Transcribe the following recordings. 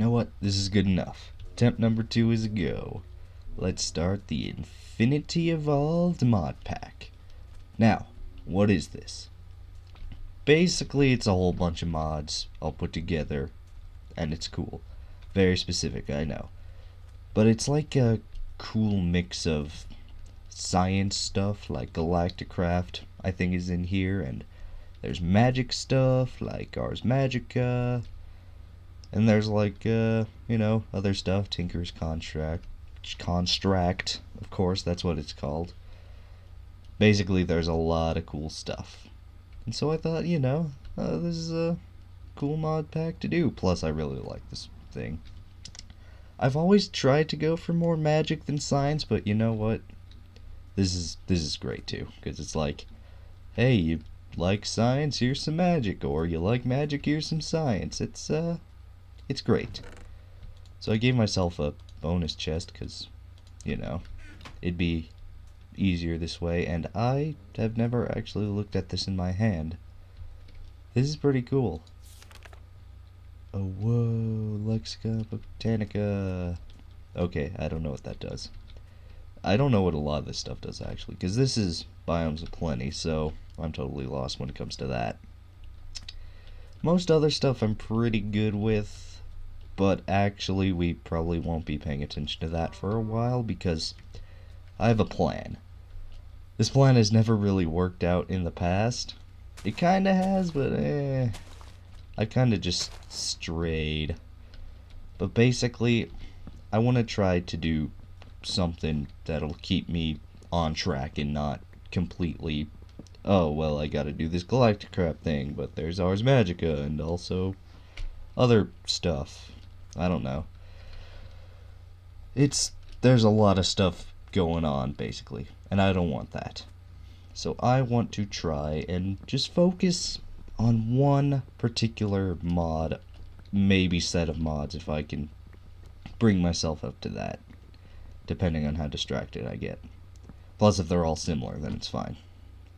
know what? This is good enough. Attempt number 2 is a go. Let's start the Infinity Evolved mod pack. Now, what is this? Basically, it's a whole bunch of mods all put together, and it's cool. Very specific, I know. But it's like a cool mix of science stuff, like Galacticraft, I think is in here, and there's magic stuff, like Ars Magica, and there's like, other stuff, Tinker's Construct, of course, that's what it's called. Basically, there's a lot of cool stuff. And so I thought, this is a cool mod pack to do. Plus, I really like this thing. I've always tried to go for more magic than science, but you know what? This is great too, because it's like, hey, you like science, here's some magic, or you like magic, here's some science. It's great. So I gave myself a bonus chest, because, it'd be easier this way, and I have never actually looked at this in my hand. This is pretty cool. Oh, whoa, Lexica Botanica. Okay, I don't know what that does. I don't know what a lot of this stuff does, actually, because this is Biomes Aplenty, so I'm totally lost when it comes to that. Most other stuff I'm pretty good with, but actually we probably won't be paying attention to that for a while, because I have a plan. This plan has never really worked out in the past. It kinda has, but I kinda just strayed. But basically, I want to try to do something that'll keep me on track and not completely, oh, well, I gotta do this Galacticraft thing, but there's Ars Magica and also other stuff. I don't know. There's a lot of stuff going on, basically, and I don't want that. So I want to try and just focus on one particular mod, maybe set of mods, if I can bring myself up to that, depending on how distracted I get. Plus, if they're all similar, then it's fine.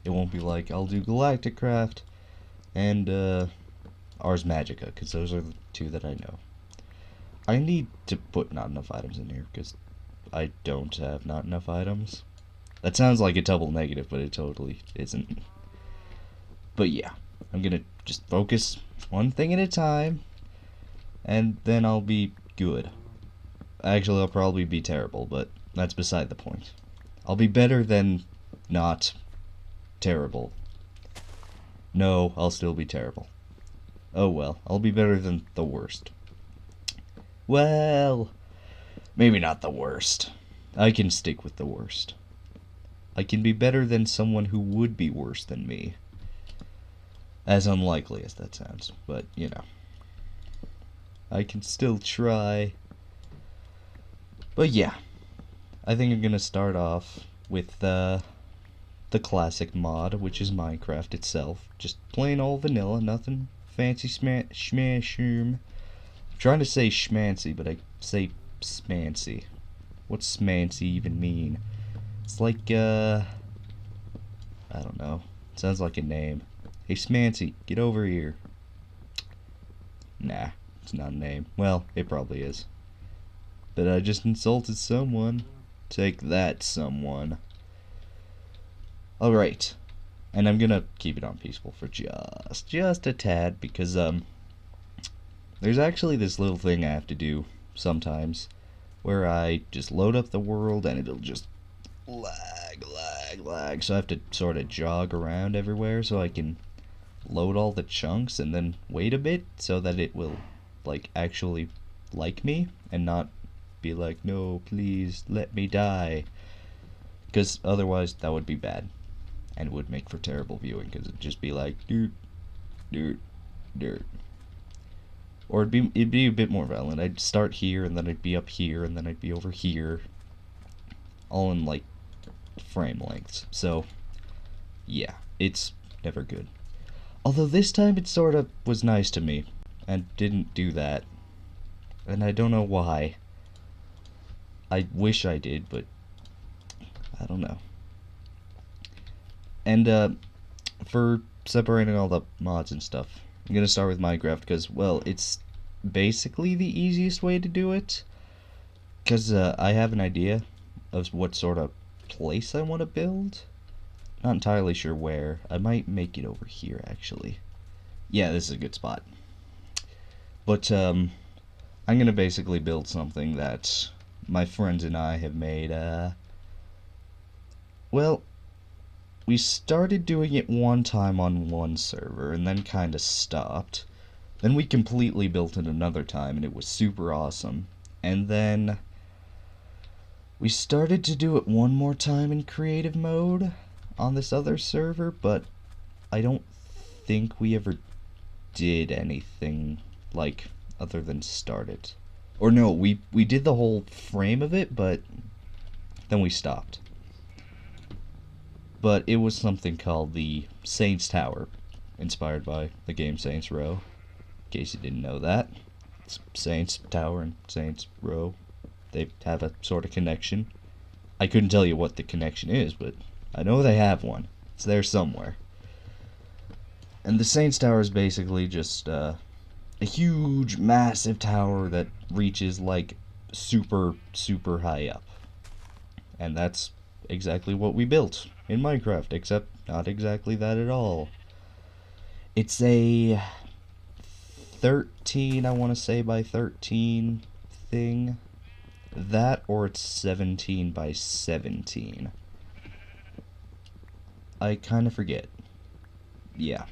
It won't be like, I'll do Galacticraft and Ars Magica, because those are the two that I know. I need to put not enough items in here, because I don't have not enough items. That sounds like a double negative, but it totally isn't. But yeah, I'm gonna just focus one thing at a time, and then I'll be good. Actually, I'll probably be terrible, but that's beside the point. I'll be better than not terrible. No, I'll still be terrible. Oh well, I'll be better than the worst. Well, maybe not the worst. I can stick with the worst. I can be better than someone who would be worse than me. As unlikely as that sounds, but, I can still try. But yeah, I think I'm gonna start off with the classic mod, which is Minecraft itself. Just plain old vanilla, nothing fancy schmancy. I'm trying to say schmancy, but I say smancy. What's smancy even mean? It's like, I don't know. It sounds like a name. Hey, Smancy, get over here. Nah, it's not a name. Well, it probably is. But I just insulted someone. Take that, someone. Alright. And I'm gonna keep it on peaceful for just a tad, because, there's actually this little thing I have to do sometimes, where I just load up the world and it'll just lag. So I have to sort of jog around everywhere so I can load all the chunks and then wait a bit so that it will, like, actually like me and not be like, no, please, let me die. Because otherwise that would be bad and it would make for terrible viewing, because it'd just be like, dirt. Or it'd be a bit more violent. I'd start here and then I'd be up here and then I'd be over here, all in like frame lengths. So yeah, it's never good. Although this time it sort of was nice to me and didn't do that, and I don't know why. I wish I did, but I don't know. And for separating all the mods and stuff, I'm gonna start with Minecraft because, well, it's basically the easiest way to do it, because I have an idea of what sort of place I want to build. Not entirely sure where. I might make it over here, actually. Yeah, this is a good spot. But I'm gonna basically build something that my friends and I have made. Well, we started doing it one time on one server and then kind of stopped. Then we completely built it another time and it was super awesome. And then we started to do it one more time in creative mode on this other server, but I don't think we ever did anything like other than start it. Or no, we did the whole frame of it, but then we stopped. But it was something called the Saints Tower, inspired by the game Saints Row. In case you didn't know that. It's Saints Tower and Saints Row. They have a sort of connection. I couldn't tell you what the connection is, but I know they have one. It's there somewhere. And the Saints Tower is basically just a huge, massive tower that reaches like super, super high up. And that's exactly what we built in Minecraft, except not exactly that at all. It's a 13, I want to say, by 13 thing. That, or it's 17 by 17. I kind of forget. Yeah,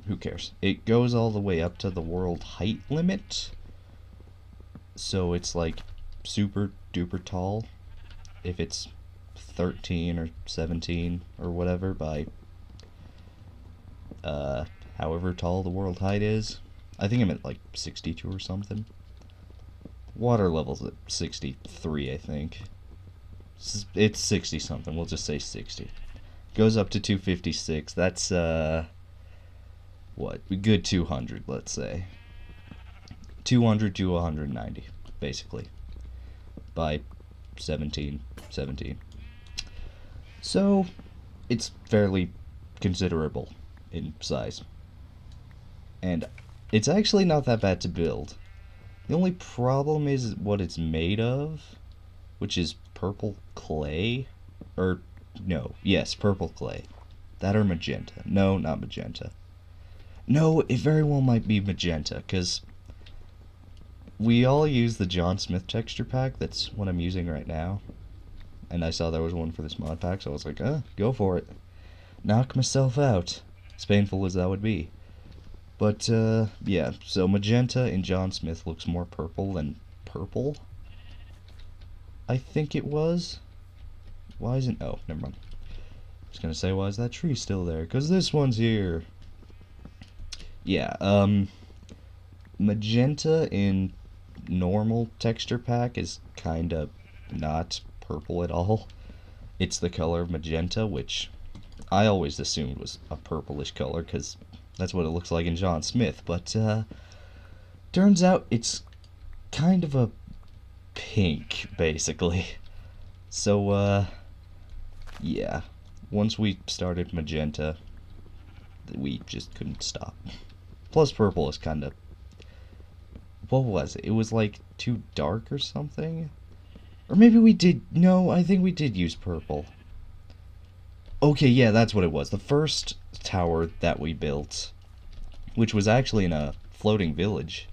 who cares? It goes all the way up to the world height limit. So it's like super duper tall. If it's 13 or 17 or whatever by however tall the world height is. I think I'm at like 62 or something. Water level's at 63, I think. It's 60 something, we'll just say 60. Goes up to 256, that's what, a good 200, let's say. 200 to 190, basically. By 17. So, it's fairly considerable in size. And it's actually not that bad to build. The only problem is what it's made of, which is purple clay. Or, no, yes, purple clay. That or magenta. No, not magenta. No, it very well might be magenta, because we all use the John Smith texture pack. That's what I'm using right now. And I saw there was one for this mod pack, so I was like, go for it. Knock myself out. As painful as that would be. But, yeah, so magenta in John Smith looks more purple than purple. I think it was. Why isn't... oh, never mind. I was gonna say, why is that tree still there? Because this one's here. Yeah, magenta in normal texture pack is kinda not purple at all. It's the color of magenta, which I always assumed was a purplish color, because that's what it looks like in John Smith, but turns out it's kind of a pink, basically. So, yeah. Once we started magenta, we just couldn't stop. Plus purple is kind of... what was it? It was like too dark or something? Or maybe we did... no, I think we did use purple. Okay, yeah, that's what it was. The first tower that we built, which was actually in a floating village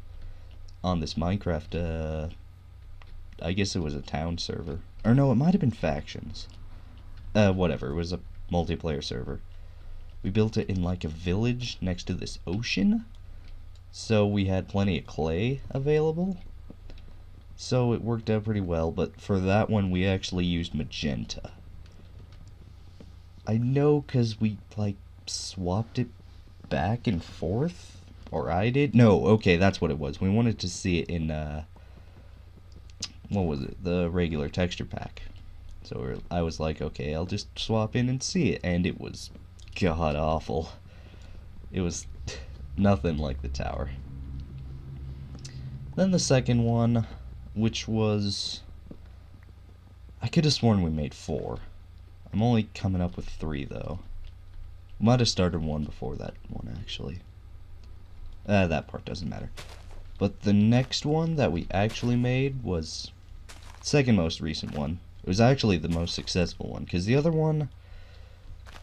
on this Minecraft, I guess it was a town server. Or no, it might have been factions. Whatever, it was a multiplayer server. We built it in like a village next to this ocean, so we had plenty of clay available. So it worked out pretty well, but for that one we actually used magenta. I know because we, like, swapped it back and forth? Or I did? No, okay, that's what it was. We wanted to see it in, what was it? The regular texture pack. So I was like, okay, I'll just swap in and see it. And it was god-awful. It was nothing like the tower. Then the second one, which was... I could have sworn we made 4. I'm only coming up with 3, though. Might have started one before that one, actually. That part doesn't matter. But the next one that we actually made was the second most recent one. It was actually the most successful one, because the other one,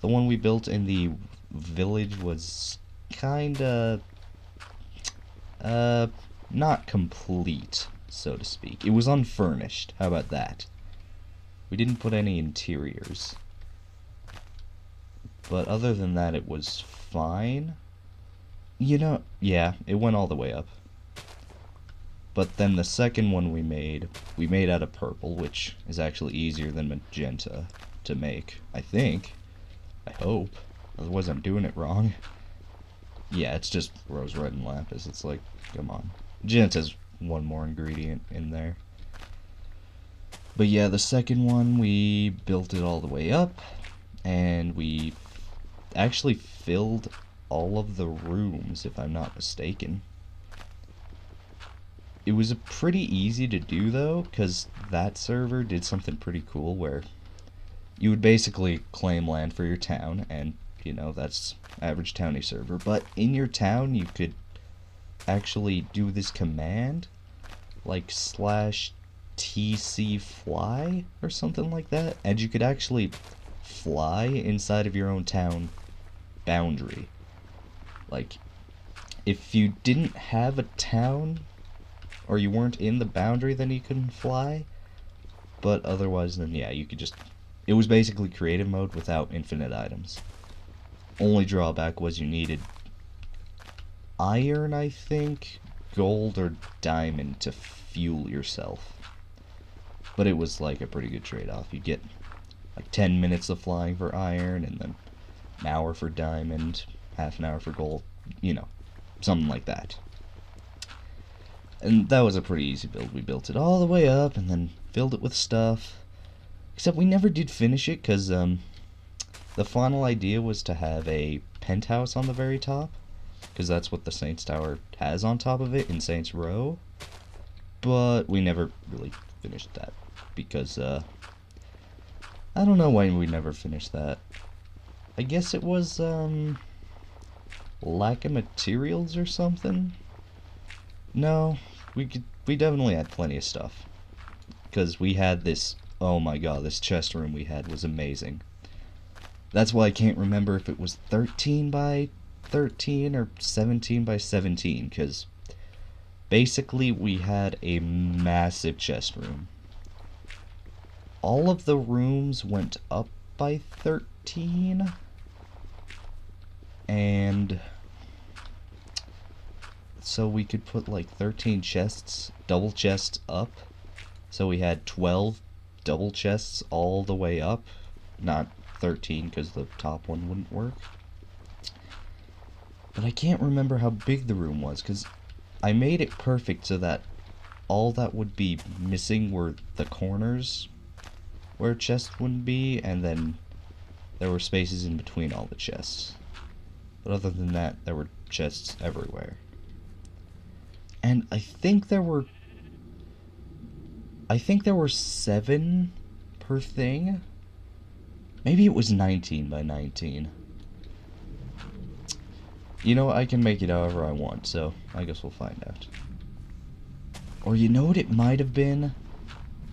the one we built in the village, was kinda not complete, so to speak. It was unfurnished. How about that? We didn't put any interiors. But other than that, it was fine. You know, yeah, it went all the way up. But then the second one we made out of purple, which is actually easier than magenta to make, I think. I hope. Otherwise I'm doing it wrong. Yeah, it's just rose red and lapis. It's like, come on. Magenta's one more ingredient in there. But yeah, the second one, we built it all the way up, and we actually filled all of the rooms, if I'm not mistaken. It was pretty easy to do, though, because that server did something pretty cool where you would basically claim land for your town, and, you know, that's average townie server. But in your town, you could actually do this command, like /tc fly or something like that, and you could actually fly inside of your own town boundary. Like, if you didn't have a town, or you weren't in the boundary, then you couldn't fly. But otherwise, then yeah, you could just... It was basically creative mode without infinite items. Only drawback was you needed iron, I think, gold, or diamond to fuel yourself. But it was like a pretty good trade-off. You get like 10 minutes of flying for iron, and then an hour for diamond, half an hour for gold, you know, something like that. And that was a pretty easy build. We built it all the way up, and then filled it with stuff. Except we never did finish it, because the final idea was to have a penthouse on the very top, because that's what the Saints Tower has on top of it in Saints Row. But we never really finished that, because, I don't know why we never finished that. I guess it was, lack of materials or something? No, we definitely had plenty of stuff. Because we had this, oh my god, this chest room we had was amazing. That's why I can't remember if it was 13 by 13 or 17 by 17, because basically we had a massive chest room. All of the rooms went up by 13, and so we could put like 13 chests, double chests up. So we had 12 double chests all the way up, not 13 because the top one wouldn't work. But I can't remember how big the room was, because I made it perfect so that all that would be missing were the corners where chests wouldn't be, and then there were spaces in between all the chests. But other than that, there were chests everywhere. And I think there were 7 per thing. Maybe it was 19 by 19. You know, I can make it however I want, so I guess we'll find out. Or you know what it might have been?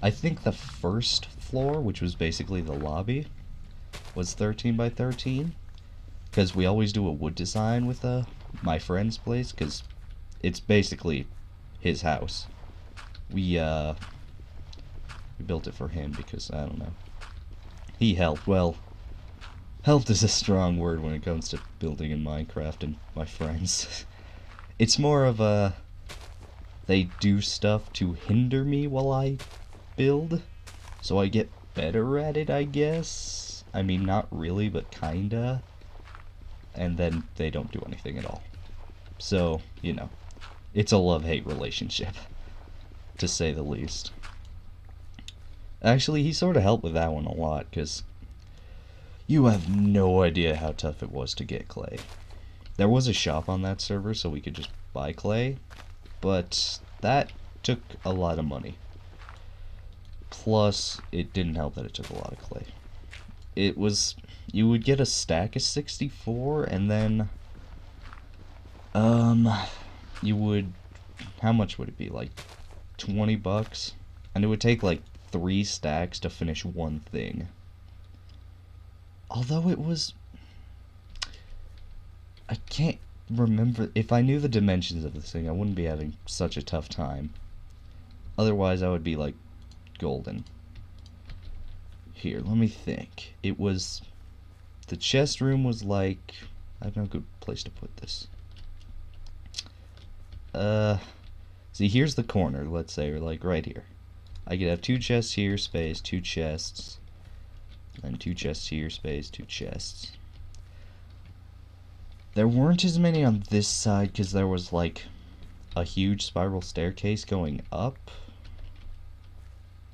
I think the first floor, which was basically the lobby, was 13 by 13. Because we always do a wood design with my friend's place, because it's basically his house. We built it for him because, I don't know, he helped. Well, helped is a strong word when it comes to building in Minecraft and my friends. It's more of a, they do stuff to hinder me while I build, so I get better at it, I guess. I mean, not really, but kinda. And then they don't do anything at all. So, you know, it's a love-hate relationship, to say the least. Actually, he sort of helped with that one a lot, because you have no idea how tough it was to get clay. There was a shop on that server, so we could just buy clay, but that took a lot of money. Plus, it didn't help that it took a lot of clay. It was, you would get a stack of 64, and then, you would how much would it be, like 20 bucks? And it would take like 3 stacks to finish one thing. Although it was, I can't remember, if I knew the dimensions of this thing, I wouldn't be having such a tough time. Otherwise I would be like golden. Here, let me think. It was, the chest room was like, I have no good place to put this. See, here's the corner, let's say, or like right here. I could have 2 chests here, space, 2 chests, and 2 chests here, space, 2 chests. There weren't as many on this side because there was like a huge spiral staircase going up,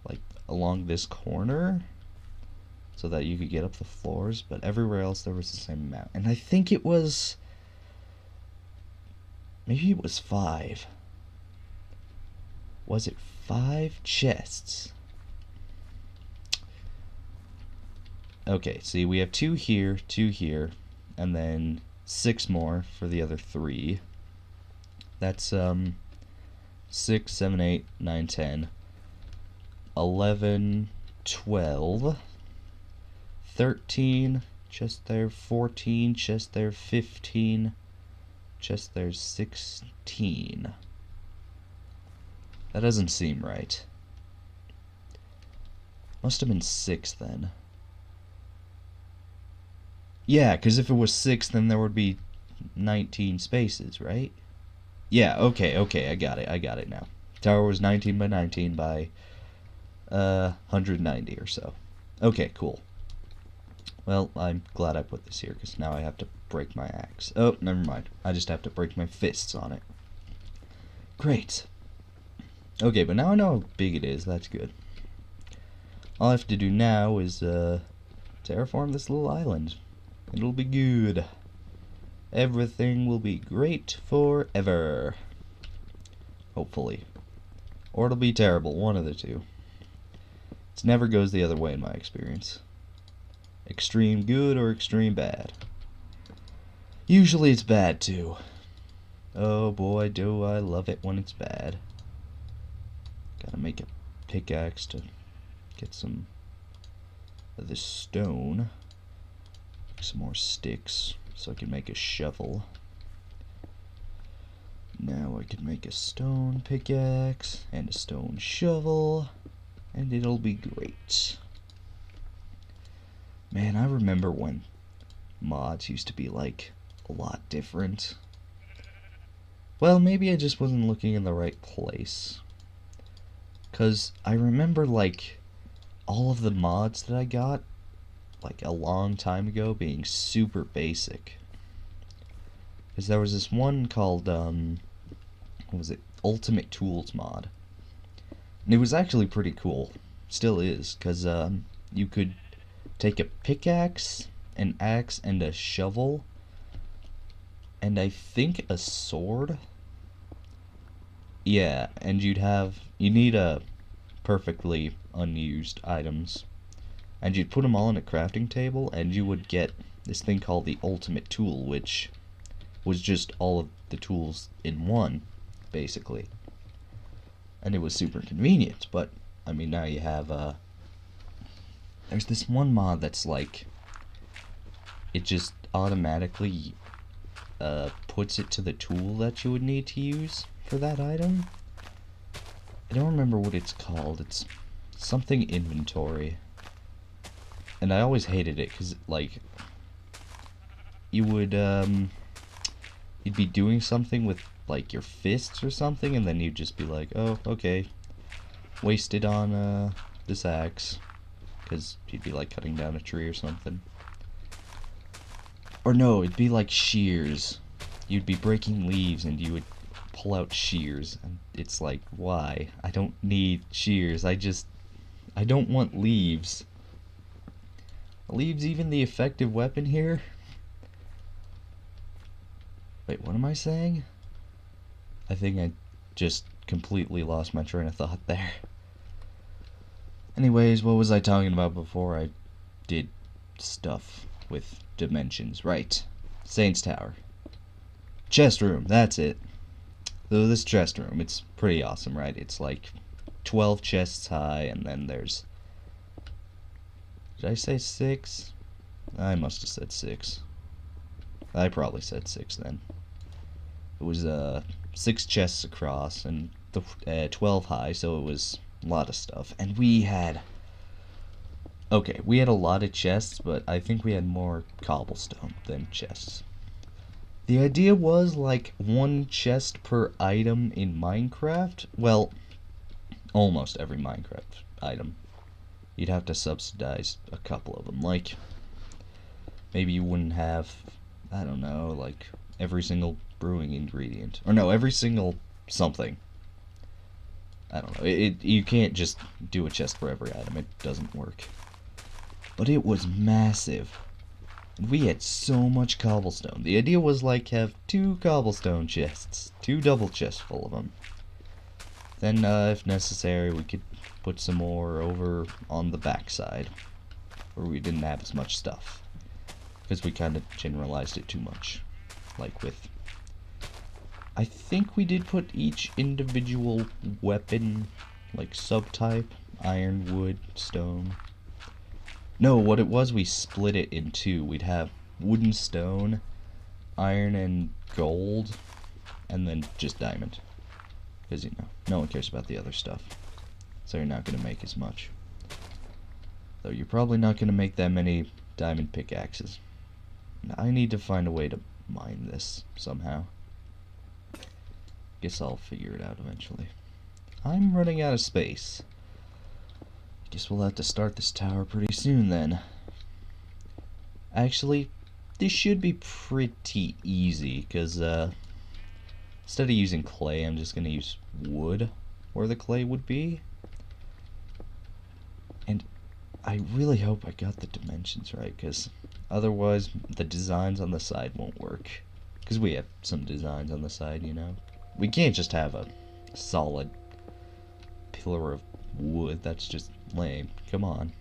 like along this corner, so that you could get up the floors, but everywhere else there was the same amount. And I think it was, maybe it was 5. Was it 5 chests? Okay, see, we have 2 here, 2 here, and then 6 more for the other 3. That's 6, 7, 8, 9, 10, 11, 12, 13, chest there, 14, chest there, 15, chest there, 16. That doesn't seem right. Must have been 6 then. Yeah, because if it was 6, then there would be 19 spaces, right? Yeah, okay, I got it now. Tower was 19 by 19 by 190 or so. Okay, cool. Well, I'm glad I put this here, because now I have to break my axe. Oh, never mind. I just have to break my fists on it. Great. Okay, but now I know how big it is. That's good. All I have to do now is terraform this little island. It'll be good. Everything will be great forever. Hopefully. Or it'll be terrible, one of the two. It never goes the other way in my experience. Extreme good or extreme bad. Usually it's bad too. Oh boy, do I love it when it's bad. Gotta make a pickaxe to get some of this stone. Some more sticks so I can make a shovel. Now I can make a stone pickaxe and a stone shovel, and it'll be great. Man, I remember when mods used to be like a lot different. Well, maybe I just wasn't looking in the right place. 'Cause I remember like all of the mods that I got like a long time ago being super basic. Because there was this one called what was it, Ultimate Tools mod, and it was actually pretty cool, still is, because you could take a pickaxe, an axe, and a shovel, and I think a sword. Yeah, and you need a perfectly unused items, and you'd put them all on a crafting table, and you would get this thing called the ultimate tool, which was just all of the tools in one, basically. And it was super convenient, but, I mean, now you have, there's this one mod that's like, it just automatically, puts it to the tool that you would need to use for that item. I don't remember what it's called, it's something inventory. And I always hated it, because, like, you would, you'd be doing something with, like, your fists or something, and then you'd just be like, oh, okay, wasted on, this axe, because you'd be, like, cutting down a tree or something. Or no, it'd be like shears. You'd be breaking leaves, and you would pull out shears, and it's like, why? I don't need shears, I don't want leaves. Leaves even the effective weapon here? Wait, what am I saying? I think I just completely lost my train of thought there. Anyways, what was I talking about before I did stuff with dimensions? Right. Saints Tower. Chest room, that's it. So this chest room, it's pretty awesome, right? It's like 12 chests high, and then there's... Did I say 6? I must have said 6. I probably said 6 then. It was 6 chests across and 12 high, so it was a lot of stuff. And we had... Okay, we had a lot of chests, but I think we had more cobblestone than chests. The idea was like 1 chest per item in Minecraft. Well, almost every Minecraft item. You'd have to subsidize a couple of them. Like, maybe you wouldn't have, I don't know, like every single brewing ingredient. Or no, every single something. I don't know. You can't just do a chest for every item. It doesn't work. But it was massive. We had so much cobblestone. The idea was like have 2 cobblestone chests. 2 double chests full of them. Then, if necessary, we could put some more over on the backside, where we didn't have as much stuff. Because we kind of generalized it too much. Like with... I think we did put each individual weapon, like subtype, iron, wood, stone. No, what it was, we split it in 2. We'd have wood and stone, iron and gold, and then just diamond. Because, you know, no one cares about the other stuff. So you're not going to make as much. Though you're probably not going to make that many diamond pickaxes. I need to find a way to mine this somehow. Guess I'll figure it out eventually. I'm running out of space. Guess we'll have to start this tower pretty soon then. Actually, this should be pretty easy, because instead of using clay, I'm just going to use wood where the clay would be. And I really hope I got the dimensions right, because otherwise the designs on the side won't work. Because we have some designs on the side, you know. We can't just have a solid pillar of wood. That's just lame. Come on.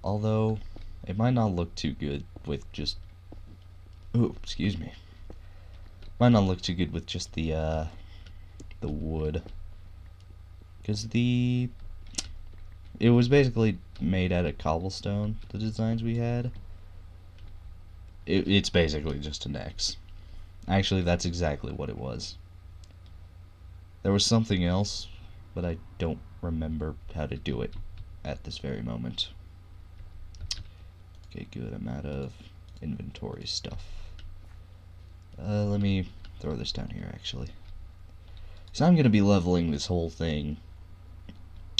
Although, it might not look too good with just... Ooh, excuse me. Might not look too good with just the wood. Because it was basically made out of cobblestone, the designs we had. It's basically just an X. Actually, that's exactly what it was. There was something else, but I don't remember how to do it at this very moment. Okay, good. I'm out of inventory stuff. Let me throw this down here, actually. So I'm going to be leveling this whole thing,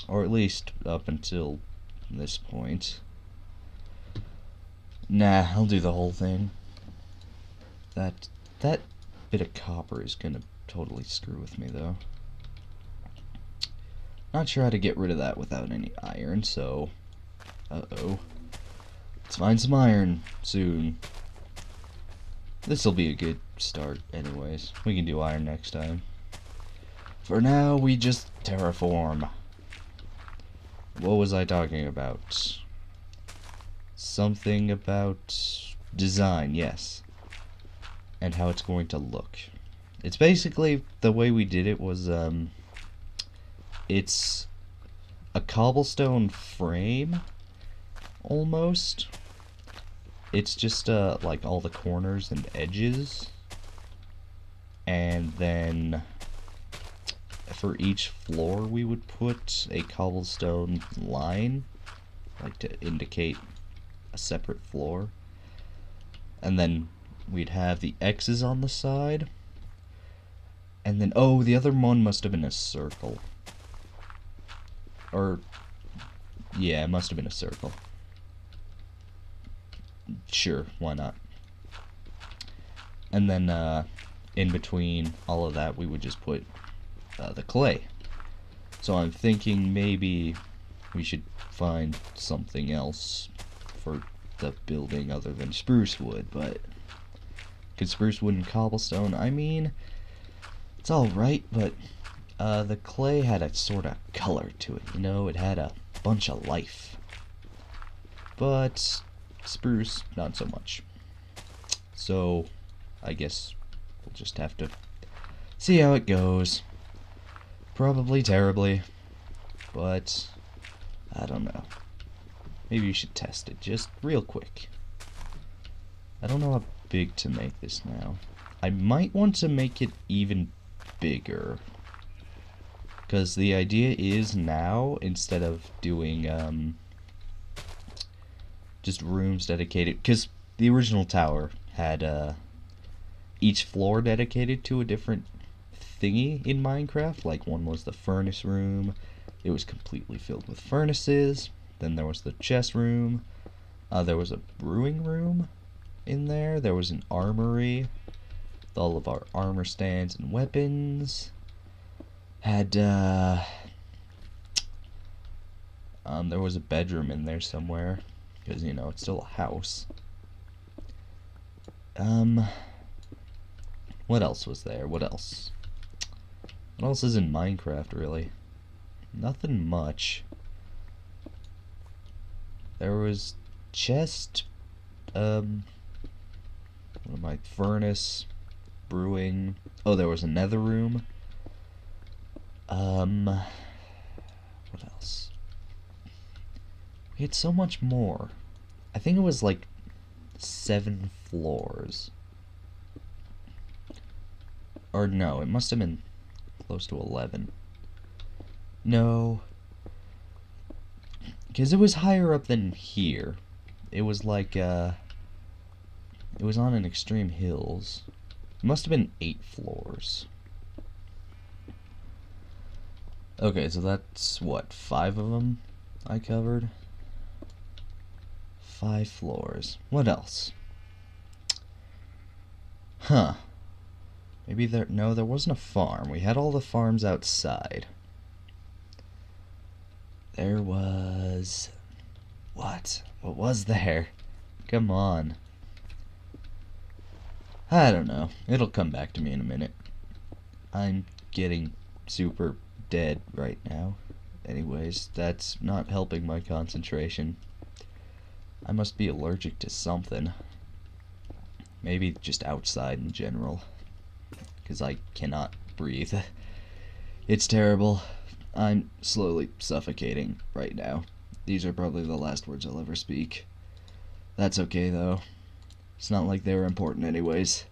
or at least up until this point. Nah, I'll do the whole thing. That bit of copper is going to totally screw with me, though. Not sure how to get rid of that without any iron, so... Uh-oh. Let's find some iron soon. This'll be a good start anyways. We can do iron next time. For now, we just terraform. What was I talking about? Something about design, yes. And how it's going to look. It's basically, the way we did it was, it's a cobblestone frame, almost. It's just, like all the corners and edges. And then, for each floor we would put a cobblestone line, like to indicate a separate floor. And then we'd have the X's on the side. And then, oh, the other one must have been a circle. Or, yeah, it must have been a circle. Sure, why not? And then, in between all of that, we would just put the clay. So I'm thinking maybe we should find something else for the building other than spruce wood, but... Could spruce wood and cobblestone, I mean... It's alright, but the clay had a sort of color to it, you know? It had a bunch of life. But spruce, not so much. So, I guess we'll just have to See how it goes. Probably terribly, but I don't know. Maybe you should test it just real quick. I don't know how big to make this now. I might want to make it even bigger. Because the idea is now, instead of doing just rooms dedicated, because the original tower had each floor dedicated to a different thingy in Minecraft. Like, one was the furnace room, it was completely filled with furnaces. Then there was the chest room, there was a brewing room in there, there was an armory with all of our armor stands and weapons. Had there was a bedroom in there somewhere, because, you know, it's still a house. What else was there? What else? What else is in Minecraft, really? Nothing much. There was chest, what am I, furnace, brewing. Oh, there was a nether room. What else? We had so much more. I think it was like 7 floors. Or no, it must have been close to 11. No. Because it was higher up than here. It was like, it was on an extreme hills. It must have been 8 floors. Okay, so that's, what, 5 of them I covered? 5 floors. What else? Huh. Maybe there... No, there wasn't a farm. We had all the farms outside. There was... What? What was there? Come on. I don't know. It'll come back to me in a minute. I'm getting super dead right now. Anyways, that's not helping my concentration. I must be allergic to something. Maybe just outside in general. Because I cannot breathe. It's terrible. I'm slowly suffocating right now. These are probably the last words I'll ever speak. That's okay, though. It's not like they were important anyways.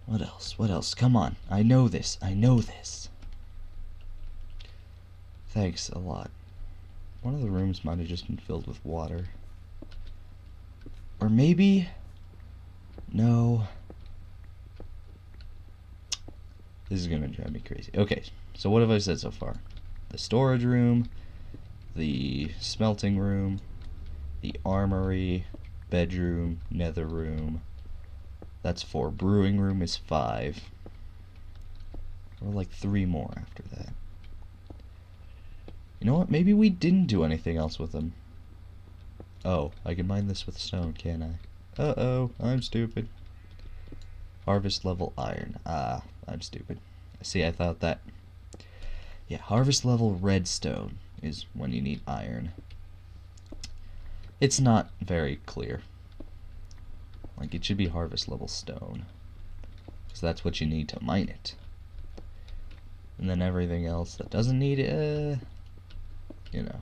What else? What else? Come on. I know this. I know this. Thanks a lot. One of the rooms might have just been filled with water. Or maybe... No. This is gonna drive me crazy. Okay, so what have I said so far? The storage room, the smelting room, the armory, bedroom, nether room. That's 4. Brewing room is 5. Or like 3 more after that. You know what? Maybe we didn't do anything else with them. Oh, I can mine this with stone, can't I? Uh-oh, I'm stupid. Harvest level iron. Ah, I'm stupid. See, I thought that... Yeah, harvest level redstone is when you need iron. It's not very clear. Like, it should be harvest level stone. Because that's what you need to mine it. And then everything else that doesn't need it, you know.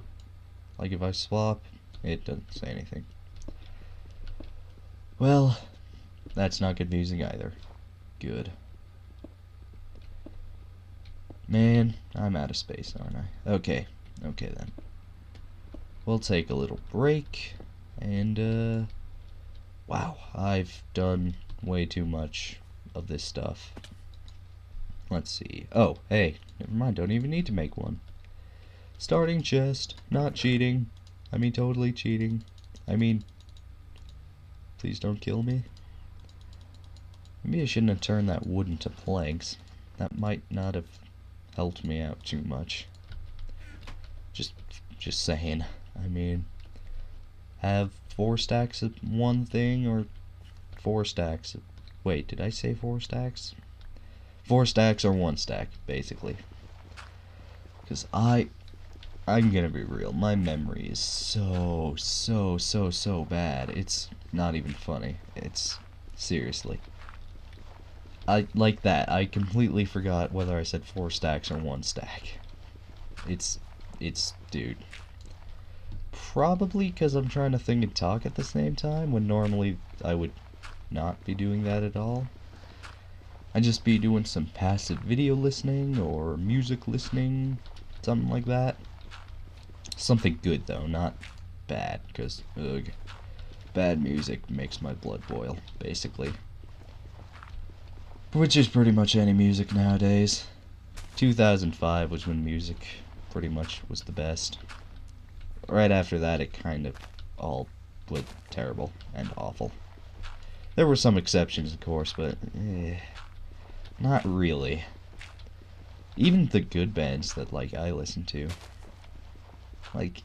Like if I swap, it doesn't say anything. Well, that's not confusing either. Good. Man, I'm out of space, aren't I? Okay, okay then. We'll take a little break, and, wow, I've done way too much of this stuff. Let's see. Oh, hey, never mind, don't even need to make one. Starting chest, not cheating. I mean, totally cheating. I mean, please don't kill me. Maybe I shouldn't have turned that wood into planks. That might not have helped me out too much. Just saying. I mean, have 4 stacks of one thing, or 4 stacks of... Wait, did I say 4 stacks? 4 stacks or 1 stack, basically. Because I'm gonna be real, my memory is so bad. It's not even funny. It's... seriously. I like that. I completely forgot whether I said 4 stacks or 1 stack. It's dude. Probably because I'm trying to think and talk at the same time, when normally I would not be doing that at all. I'd just be doing some passive video listening or music listening, something like that. Something good though, not bad, because, ugh. Bad music makes my blood boil, basically. Which is pretty much any music nowadays. 2005 was when music pretty much was the best. Right after that, it kind of all went terrible and awful. There were some exceptions, of course, but not really. Even the good bands that, like, I listen to, like,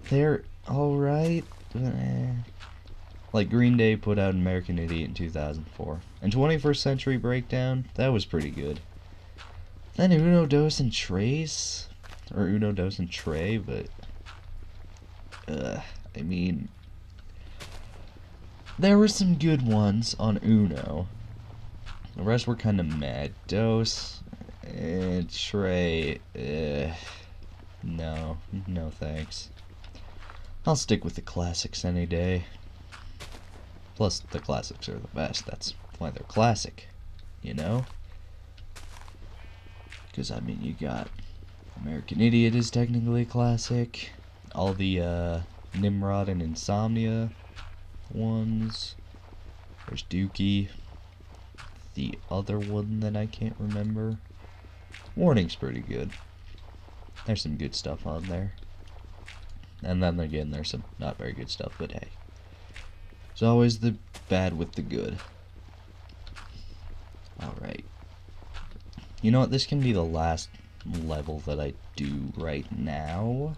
they're alright, but like, Green Day put out American Idiot in 2004. And 21st Century Breakdown, that was pretty good. Then Uno, Dos, and Tres, or Uno, Dos, and Trey, but, I mean, there were some good ones on Uno. The rest were kind of mad. Dos and Trey, no thanks. I'll stick with the classics any day. Plus, the classics are the best. That's why they're classic, you know? Because, I mean, you got American Idiot is technically a classic. All the Nimrod and Insomnia ones. There's Dookie. The other one that I can't remember. Warning's pretty good. There's some good stuff on there. And then again, there's some not very good stuff, but hey. It's always the bad with the good. Alright. You know what? This can be the last level that I do right now.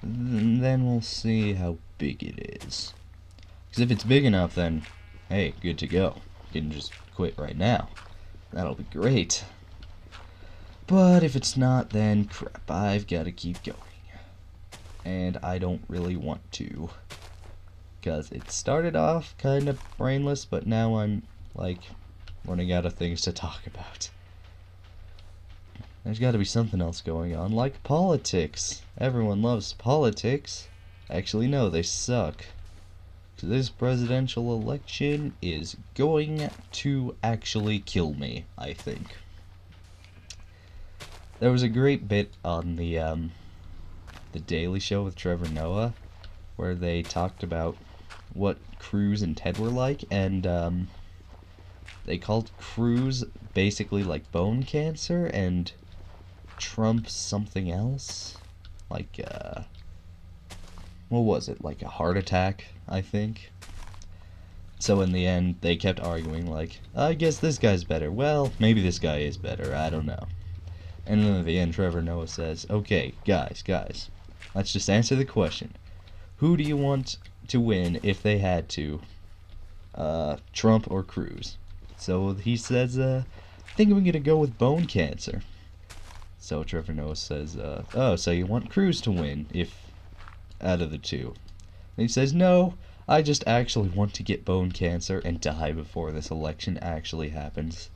Then we'll see how big it is. Because if it's big enough, then, hey, good to go. You can just quit right now. That'll be great. But if it's not, then crap, I've got to keep going. And I don't really want to. Because it started off kind of brainless, but now I'm, like, running out of things to talk about. There's got to be something else going on, like politics. Everyone loves politics. Actually, no, they suck. So this presidential election is going to actually kill me, I think. There was a great bit on the Daily Show with Trevor Noah, where they talked about what Cruz and Ted were like, and they called Cruz basically like bone cancer, and Trump something else, like what was it, like a heart attack, I think. So in the end, they kept arguing like, I guess this guy's better. Well, maybe this guy is better, I don't know. And then at the end, Trevor Noah says, okay, guys, let's just answer the question. Who do you want to win if they had to? Trump or Cruz? So he says, I think I'm gonna go with bone cancer. So Trevor Noah says, oh, so you want Cruz to win if out of the two? And he says, no, I just actually want to get bone cancer and die before this election actually happens.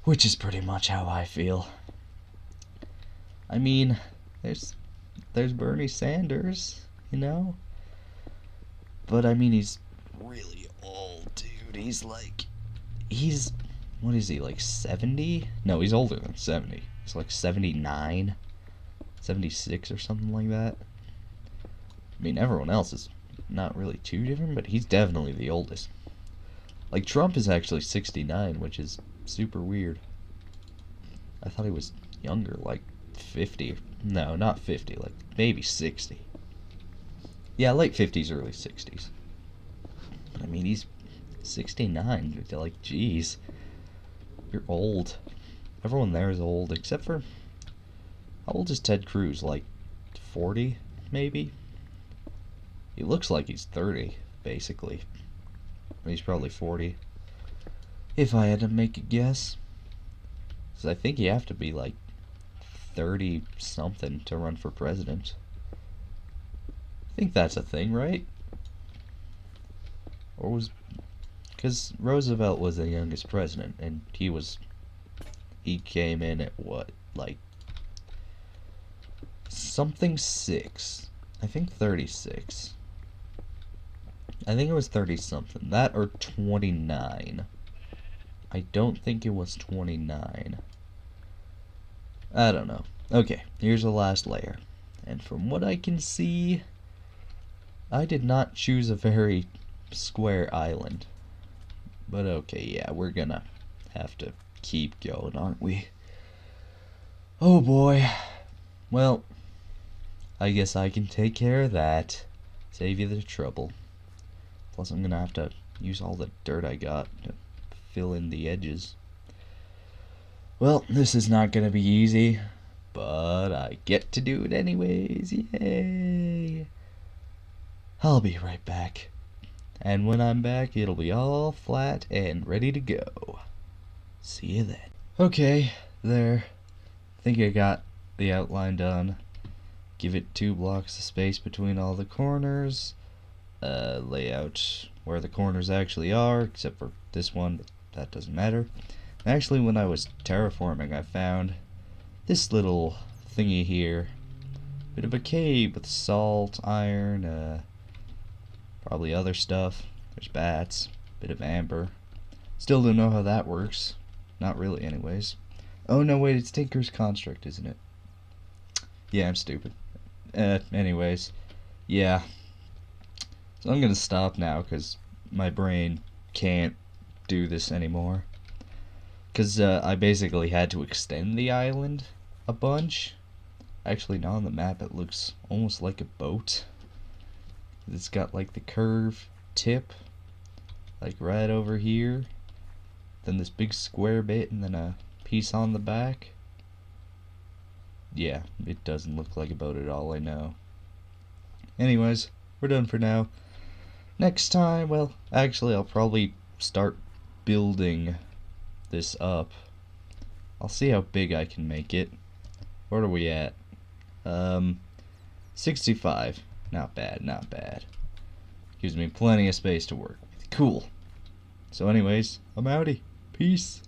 Which is pretty much how I feel. I mean, there's Bernie Sanders, you know? But I mean, he's really old, dude. He's what is he, like 70? No, he's older than 70. He's like 79, 76 or something like that. I mean, everyone else is not really too different, but he's definitely the oldest. Like, Trump is actually 69, which is super weird. I thought he was younger, like 50. No, not 50, like maybe 60. Yeah, late 50s, early 60s. But I mean, he's 69. Like, geez. You're old. Everyone there is old, except for... How old is Ted Cruz? Like, 40, maybe? He looks like he's 30, basically. But he's probably 40. If I had to make a guess. Because I think you have to be, like, 30-something to run for president. I think that's a thing, right? Or was Because Roosevelt was the youngest president, and he came in at what, like, something 6. I think 36. I think it was 30 something. That or 29. I don't think it was 29. I don't know. Okay, here's the last layer. And from what I can see, I did not choose a very square island. But okay, yeah, we're gonna have to keep going, aren't we? Oh boy. Well, I guess I can take care of that. Save you the trouble. Plus I'm gonna have to use all the dirt I got to fill in the edges. Well, this is not gonna be easy, but I get to do it anyways. Yay! I'll be right back. And when I'm back, it'll be all flat and ready to go. See you then. Okay, there. I think I got the outline done. Give it 2 blocks of space between all the corners. Lay out where the corners actually are, except for this one, but that doesn't matter. Actually, when I was terraforming, I found this little thingy here. Bit of a cave with salt, iron, probably other stuff. There's bats, bit of amber. Still don't know how that works. Not really, anyways. Oh no, wait, it's Tinker's construct, isn't it? Yeah, I'm stupid. Anyways, yeah. So I'm gonna stop now, because my brain can't do this anymore. Because I basically had to extend the island a bunch. Actually, now on the map it looks almost like a boat. It's got like the curved tip, like right over here. Then this big square bit, and then a piece on the back. Yeah, it doesn't look like a boat at all, I know. Anyways, we're done for now. Next time, well, actually I'll probably start building this up. I'll see how big I can make it. What are we at? 65. Not bad, not bad. Gives me plenty of space to work with. Cool. So anyways, I'm outie. Peace.